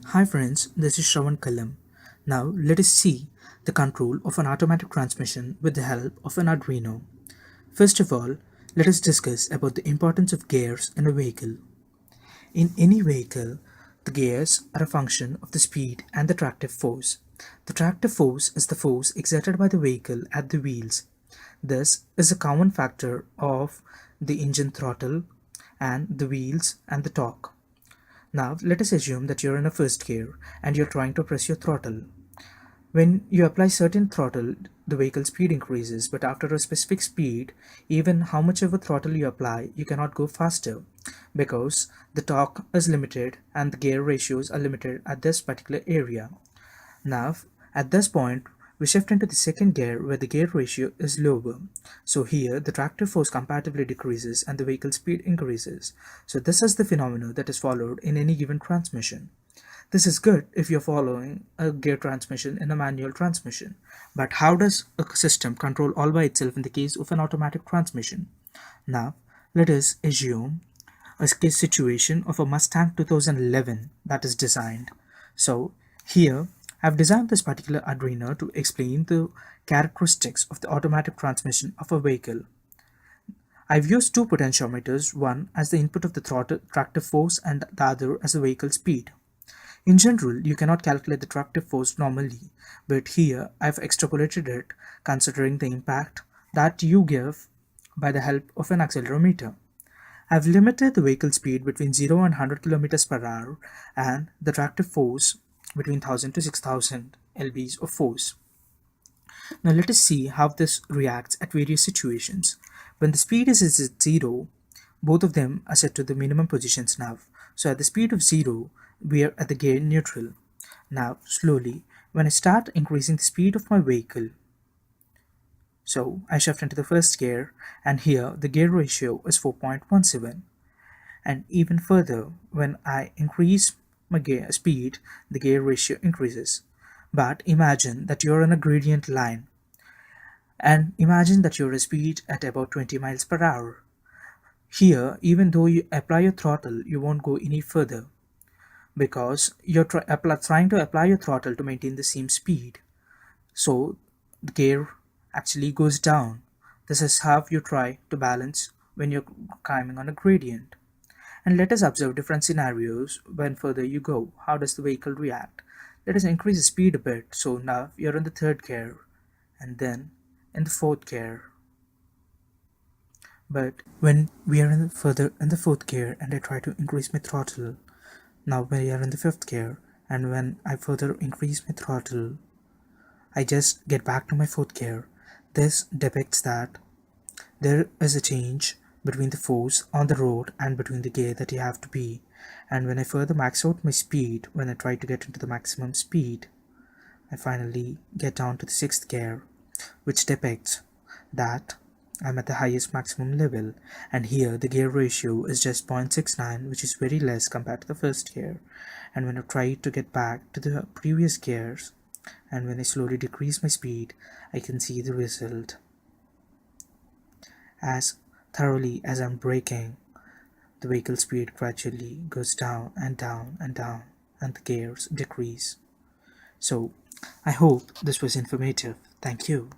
Hi friends, this is Shravan Kalam. Now let us see the control of an automatic transmission with the help of an Arduino. First of all, let us discuss about the importance of gears in a vehicle. In any vehicle, the gears are a function of the speed and the tractive force. The tractive force is the force exerted by the vehicle at the wheels. This is a common factor of the engine throttle and the wheels and the torque. Now, let us assume that you're in a first gear and you're trying to press your throttle. When you apply certain throttle, the vehicle speed increases, but after a specific speed, even how much of a throttle you apply, you cannot go faster because the torque is limited and the gear ratios are limited at this particular area. Now, at this point, we shift into the second gear where the gear ratio is lower. So here, the tractive force comparatively decreases and the vehicle speed increases. So this is the phenomena that is followed in any given transmission. This is good if you're following a gear transmission in a manual transmission. But how does a system control all by itself in the case of an automatic transmission? Now, let us assume a case situation of a Mustang 2011 that is designed. So here I've designed this particular Arduino to explain the characteristics of the automatic transmission of a vehicle. I've used two potentiometers, one as the input of the throttle tractive force and the other as the vehicle speed. In general, you cannot calculate the tractive force normally, but here I've extrapolated it considering the impact that you give by the help of an accelerometer. I've limited the vehicle speed between 0 and 100 km per hour and the tractive force between 1000 to 6000 lbs of force. Now let us see how this reacts at various situations. When the speed is at 0, both of them are set to the minimum positions now. So at the speed of 0, we are at the gear neutral. Now slowly, when I start increasing the speed of my vehicle, so I shift into the first gear, and here the gear ratio is 4.17. And even further, when I increase my gear speed, the gear ratio increases. But imagine that you're in a gradient line, and imagine that you're at a speed at about 20 miles per hour. Here, even though you apply your throttle, you won't go any further because you're trying to apply your throttle to maintain the same speed. So the gear actually goes down. This is how you try to balance when you're climbing on a gradient. And let us observe different scenarios when further you go. How does the vehicle react? Let us increase the speed a bit. So now you're in the third gear and then in the fourth gear. But when we are further in the fourth gear and I try to increase my throttle, now we are in the fifth gear, and when I further increase my throttle, I just get back to my fourth gear. This depicts that there is a change between the force on the road and between the gear that you have to be. And when I further max out my speed, when I try to get into the maximum speed, I finally get down to the sixth gear, which depicts that I'm at the highest maximum level, and here the gear ratio is just 0.69, which is very less compared to the first gear. And when I try to get back to the previous gears, and when I slowly decrease my speed, I can see the result. As thoroughly as I'm braking, the vehicle speed gradually goes down and down and down, and the gears decrease. So, I hope this was informative. Thank you.